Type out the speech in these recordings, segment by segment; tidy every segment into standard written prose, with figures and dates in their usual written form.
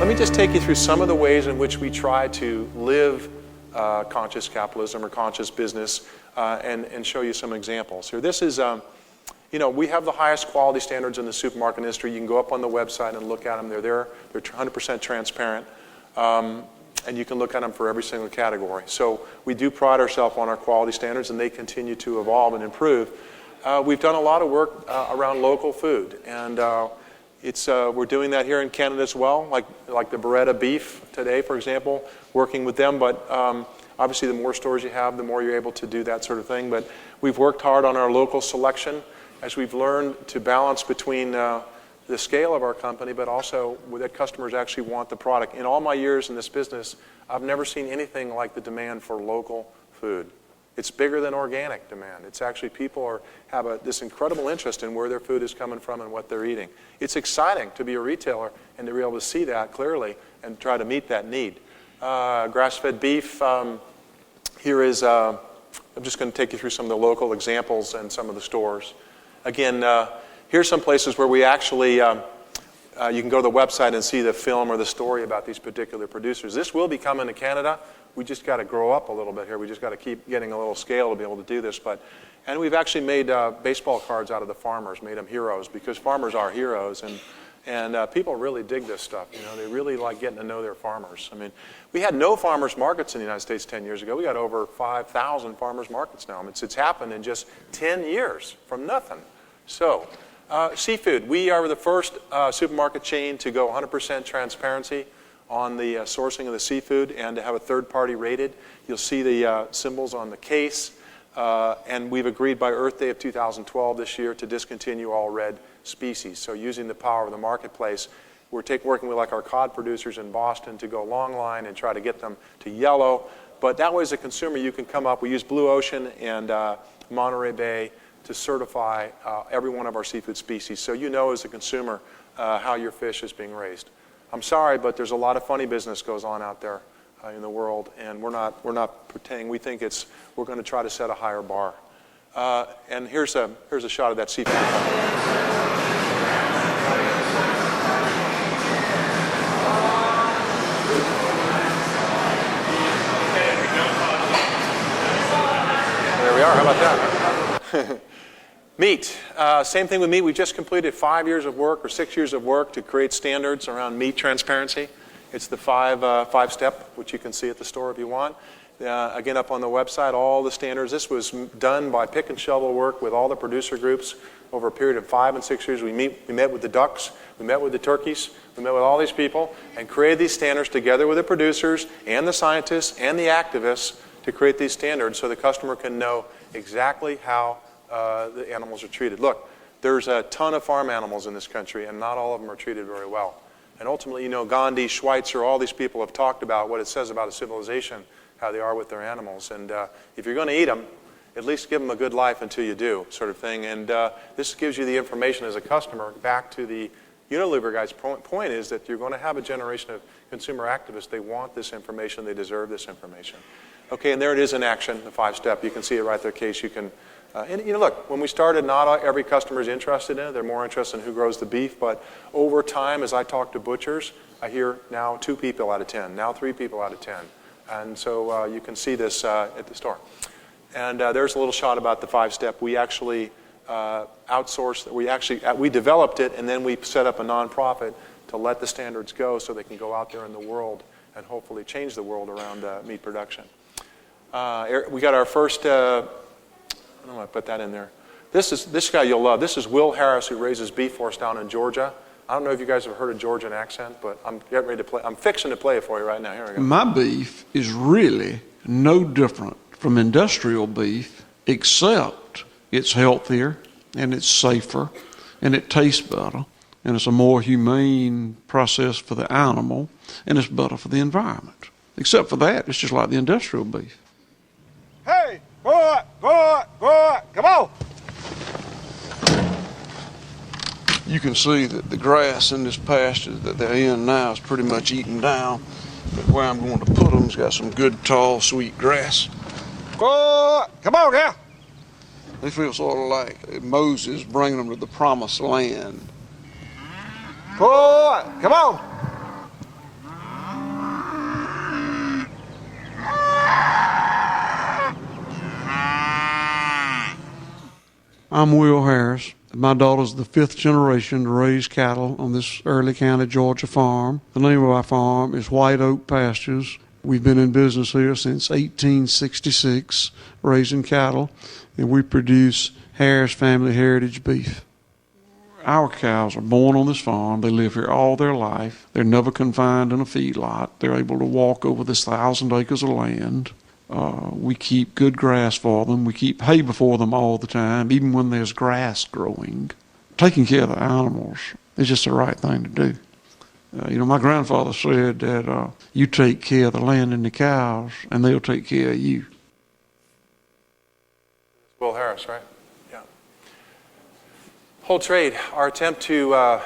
Let me just take you through some of the ways in which we try to live conscious capitalism or conscious business and show you some examples. Here, this is, we have the highest quality standards in the supermarket industry. You can go up on the website and look at them. They're there. They're 100% transparent. And you can look at them for every single category. So we do pride ourselves on our quality standards, and they continue to evolve and improve. We've done a lot of work around local food, and we're doing that here in Canada as well, like the Beretta beef today, for example, working with them. But obviously, the more stores you have, the more you're able to do that sort of thing. But we've worked hard on our local selection as we've learned to balance between the scale of our company, but also that customers actually want the product. In all my years in this business, I've never seen anything like the demand for local food. It's bigger than organic demand. It's actually people have this incredible interest in where their food is coming from and what they're eating. It's exciting to be a retailer and to be able to see that clearly and try to meet that need. Grass-fed beef, here is, I'm just going to take you through some of the local examples and some of the stores. Again, here's some places where we actually, you can go to the website and see the film or the story about these particular producers. This will be coming to Canada. We just got to grow up a little bit here. We just got to keep getting a little scale to be able to do this. And we've actually made baseball cards out of the farmers, made them heroes, because farmers are heroes. And people really dig this stuff. They really like getting to know their farmers. I mean, we had no farmers markets in the United States 10 years ago. We got over 5,000 farmers markets now. It's happened in just 10 years from nothing. So, seafood. We are the first supermarket chain to go 100% transparency on the sourcing of the seafood and to have a third party rated. You'll see the symbols on the case. And we've agreed by Earth Day of 2012 this year to discontinue all red species. So using the power of the marketplace, we're working with our cod producers in Boston to go long line and try to get them to yellow. But that way as a consumer you can come up. We use Blue Ocean and Monterey Bay to certify every one of our seafood species, so as a consumer how your fish is being raised. I'm sorry, but there's a lot of funny business goes on out there in the world, and we're not pretending. We think we're going to try to set a higher bar. And here's a shot of that seafood. There we are. How about that? Meat. Same thing with meat. We just completed 5 years of work or 6 years of work to create standards around meat transparency. It's the five-step, which you can see at the store if you want. Again, up on the website, all the standards. This was done by pick and shovel work with all the producer groups over a period of 5 and 6 years. We met with the ducks, we met with the turkeys, we met with all these people and created these standards together with the producers and the scientists and the activists to create these standards so the customer can know exactly how the animals are treated. Look, there's a ton of farm animals in this country, and not all of them are treated very well. And ultimately, Gandhi, Schweitzer, all these people have talked about what it says about a civilization, how they are with their animals. And if you're going to eat them, at least give them a good life until you do, sort of thing. And this gives you the information as a customer. Back to the Unilever guy's point is that you're going to have a generation of consumer activists. They want this information. They deserve this information. Okay, and there it is in action, the 5-step. You can see it right there, Case. You can. And look, when we started, not every customer is interested in it. They're more interested in who grows the beef. But over time, as I talk to butchers, I hear now 2 people out of 10, now 3 people out of 10. And so you can see this at the store. And there's a little shot about the 5-step. We actually outsourced. We developed it, and then we set up a nonprofit to let the standards go so they can go out there in the world and hopefully change the world around meat production. We got our first. I'm going to put that in there. This guy you'll love. This is Will Harris, who raises beef for us down in Georgia. I don't know if you guys have heard a Georgian accent, but I'm getting ready to play. I'm fixing to play it for you right now. Here we go. My beef is really no different from industrial beef, except it's healthier and it's safer and it tastes better and it's a more humane process for the animal and it's better for the environment. Except for that, it's just like the industrial beef. Hey, go it, come on! You can see that the grass in this pasture that they're in now is pretty much eaten down. But where I'm going to put them has got some good, tall, sweet grass. Go it, come on, yeah! They feel sort of like Moses bringing them to the promised land. Go it, come on! I'm Will Harris. My daughter's the 5th generation to raise cattle on this Early County, Georgia farm. The name of our farm is White Oak Pastures. We've been in business here since 1866, raising cattle, and we produce Harris Family Heritage beef. Our cows are born on this farm. They live here all their life. They're never confined in a feedlot. They're able to walk over this 1,000 acres of land. We keep good grass for them. We keep hay before them all the time, even when there's grass growing. Taking care of the animals is just the right thing to do. My grandfather said that you take care of the land and the cows, and they'll take care of you. Will Harris, right? Yeah. Whole trade, our attempt to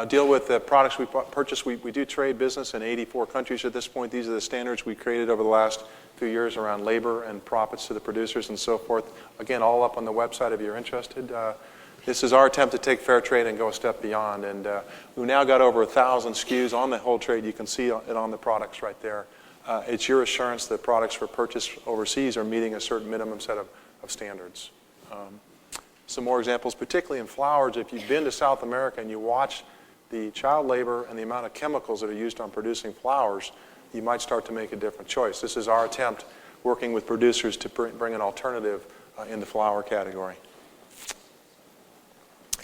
deal with the products we purchase. We do trade business in 84 countries at this point. These are the standards we created over the last few years around labor and profits to the producers and so forth. Again, all up on the website if you're interested. This is our attempt to take fair trade and go a step beyond. And we've now got over 1,000 SKUs on the whole trade. You can see it on the products right there. It's your assurance that products for purchase overseas are meeting a certain minimum set of standards. Some more examples, particularly in flowers. If you've been to South America and you watch the child labor and the amount of chemicals that are used on producing flowers, you might start to make a different choice. This is our attempt, working with producers, to bring an alternative in the flower category.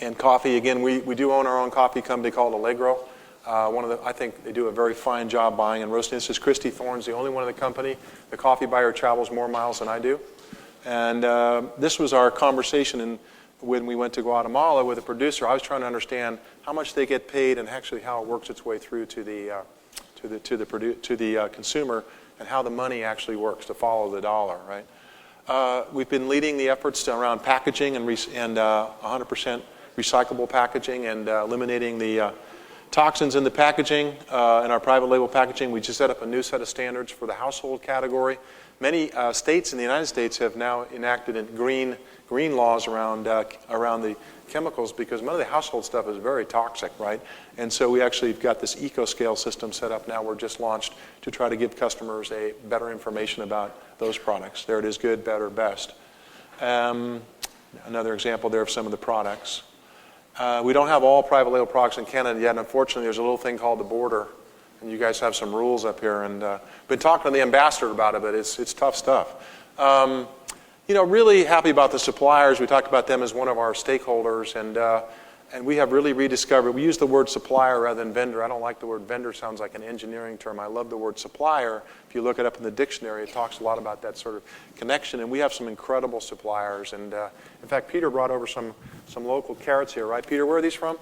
And coffee, again, we do own our own coffee company called Allegro. I think they do a very fine job buying and roasting. This is Christy Thorne's the only one in the company. The coffee buyer travels more miles than I do. And this was our conversation when we went to Guatemala with a producer. I was trying to understand how much they get paid and actually how it works its way through to the consumer, and how the money actually works to follow the dollar. Right? We've been leading the efforts around packaging and 100% recyclable packaging and eliminating the toxins in the packaging. In our private label packaging, we just set up a new set of standards for the household category. Many states in the United States have now enacted green laws around the chemicals, because none of the household stuff is very toxic, right? And so we actually have got this eco-scale system set up now. We're just launched to try to give customers a better information about those products. There it is: good, better, best. Another example there of some of the products. We don't have all private label products in Canada yet. Unfortunately, there's a little thing called the border, and you guys have some rules up here. And been talking to the ambassador about it, but it's tough stuff. Really happy about the suppliers. We talked about them as one of our stakeholders, and we have really rediscovered. We use the word supplier rather than vendor. I don't like the word vendor. Sounds like an engineering term. I love the word supplier. If you look it up in the dictionary, it talks a lot about that sort of connection. And we have some incredible suppliers. And in fact, Peter brought over some local carrots here, right? Peter, where are these from?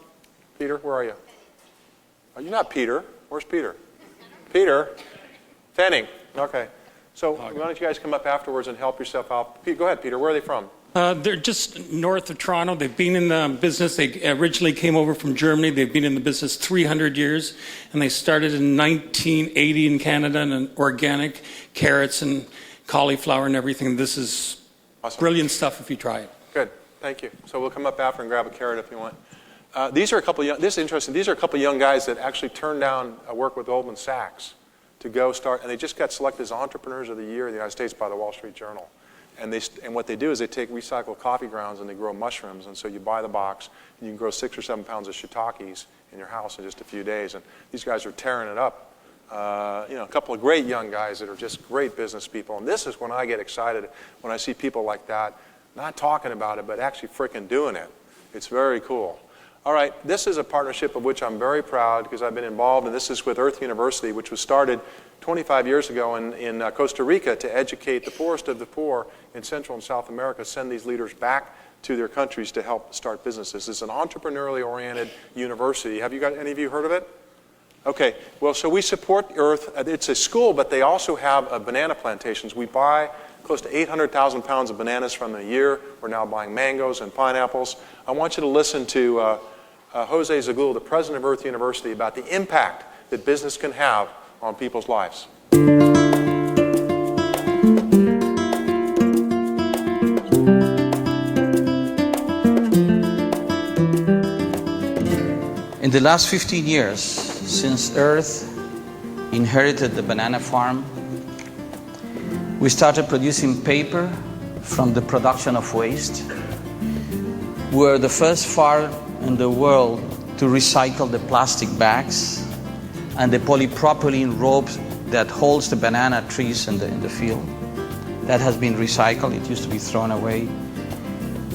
Peter, where are you? Oh, you're not Peter. Where's Peter? Peter? Fanning. Okay. So why don't you guys come up afterwards and help yourself out? Go ahead, Peter. Where are they from? They're just north of Toronto. They've been in the business. They originally came over from Germany. They've been in the business 300 years, and they started in 1980 in Canada, and organic carrots and cauliflower and everything. This is awesome. Brilliant stuff if you try it. Good. Thank you. So we'll come up after and grab a carrot if you want. These are a couple of young guys that actually turned down work with Goldman Sachs to go start, and they just got selected as Entrepreneurs of the Year in the United States by the Wall Street Journal. And what they do is they take recycled coffee grounds and they grow mushrooms. And so you buy the box, and you can grow 6 or 7 pounds of shiitakes in your house in just a few days. And these guys are tearing it up. A couple of great young guys that are just great business people. And this is when I get excited, when I see people like that, not talking about it, but actually freaking doing it. It's very cool. All right, this is a partnership of which I'm very proud, because I've been involved, and this is with Earth University, which was started 25 years ago in Costa Rica to educate the poorest of the poor in Central and South America, send these leaders back to their countries to help start businesses. It's an entrepreneurially oriented university. Have you got any of you heard of it? Okay, well, so we support Earth. It's a school, but they also have banana plantations. We buy close to 800,000 pounds of bananas from them a year. We're now buying mangoes and pineapples. I want you to listen to Jose Zagul, the president of Earth University, about the impact that business can have on people's lives. In the last 15 years, since Earth inherited the banana farm, We started producing paper from the production of waste. We're the first farm in the world to recycle the plastic bags and the polypropylene rope that holds the banana trees in the field. That has been recycled. It used to be thrown away.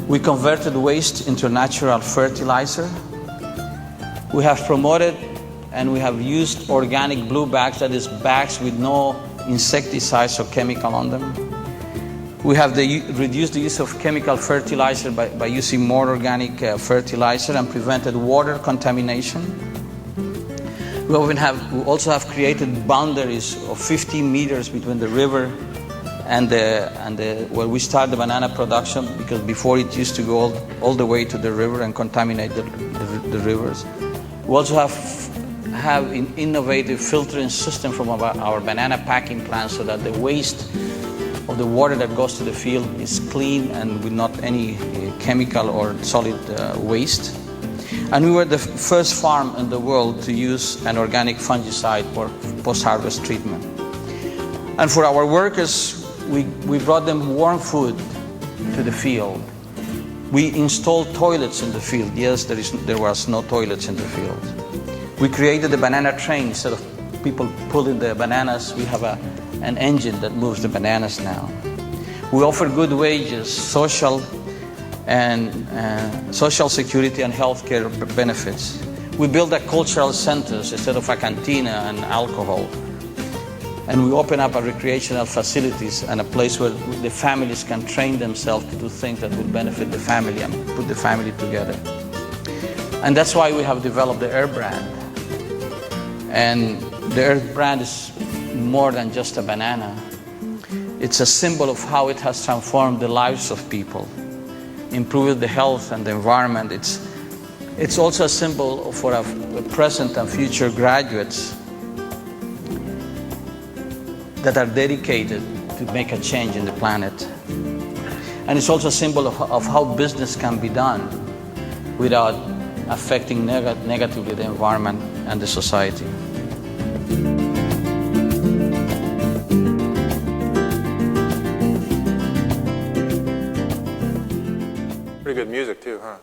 We converted waste into natural fertilizer. We have promoted and we have used organic blue bags, that is bags with no insecticides or chemical on them. We have reduced the use of chemical fertilizer by using more organic fertilizer and prevented water contamination. We also have created boundaries of 15 meters between the river and where we start the banana production, because before it used to go all the way to the river and contaminate the rivers. We also have an innovative filtering system from our banana packing plant so that the waste of the water that goes to the field is clean and with not any chemical or solid waste. And we were the first farm in the world to use an organic fungicide for post-harvest treatment. And for our workers, we brought them warm food to the field. We installed toilets in the field. Yes, there was no toilets in the field. We created the banana train. Instead of people pulling the bananas, we have an engine that moves the bananas now. We offer good wages, social security and healthcare benefits. We build a cultural centers instead of a cantina and alcohol. And we open up our recreational facilities and a place where the families can train themselves to do things that will benefit the family and put the family together. And that's why we have developed the Earth brand. And the Earth brand is more than just a banana. It's a symbol of how it has transformed the lives of people, improved the health and the environment. It's also a symbol for our present and future graduates that are dedicated to make a change in the planet. And it's also a symbol of how business can be done without affecting negatively the environment and the society. Pretty good music too, huh?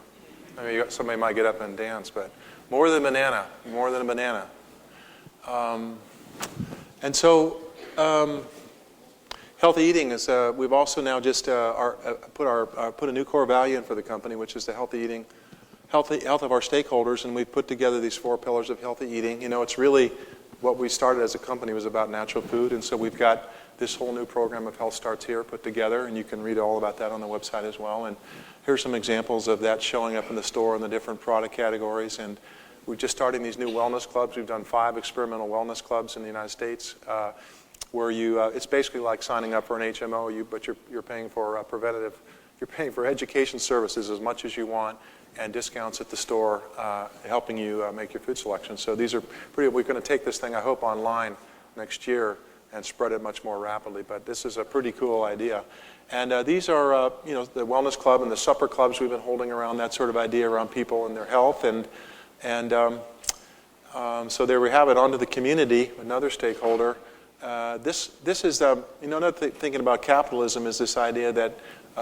I mean, somebody might get up and dance, but more than a banana, more than a banana. And so, healthy eating is. We've also now just put a new core value in for the company, which is the healthy eating, health of our stakeholders, and we've put together these 4 pillars of healthy eating. You know, it's really what we started as a company was about natural food, and so we've got this whole new program of Health Starts Here put together, and you can read all about that on the website as well. And here's some examples of that showing up in the store in the different product categories. And we're just starting these new wellness clubs. We've done 5 experimental wellness clubs in the United States, where it's basically like signing up for an HMO, but you're paying for preventative, you're paying for education services as much as you want, and discounts at the store, helping you make your food selection. So these are pretty. We're going to take this thing, I hope, online next year and spread it much more rapidly. But this is a pretty cool idea. And these are, the wellness club and the supper clubs we've been holding around that sort of idea around people and their health. And so there we have it. Onto the community, another stakeholder. This is, another thinking about capitalism is this idea that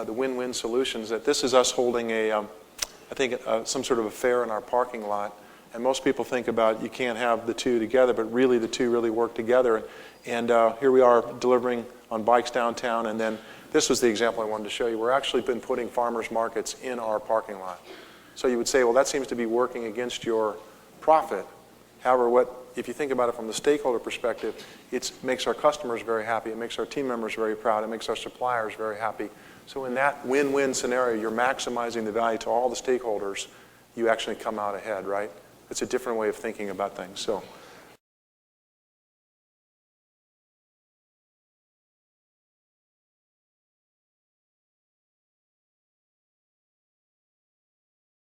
the win-win solutions, that this is us holding some sort of a fair in our parking lot. And most people think about you can't have the two together, but really the two really work together. And here we are delivering on bikes downtown, and then this was the example I wanted to show you. We're actually been putting farmers markets in our parking lot. So you would say, well, that seems to be working against your profit. However, if you think about it from the stakeholder perspective, it makes our customers very happy, it makes our team members very proud, it makes our suppliers very happy. So in that win-win scenario, you're maximizing the value to all the stakeholders, you actually come out ahead, right? It's a different way of thinking about things. So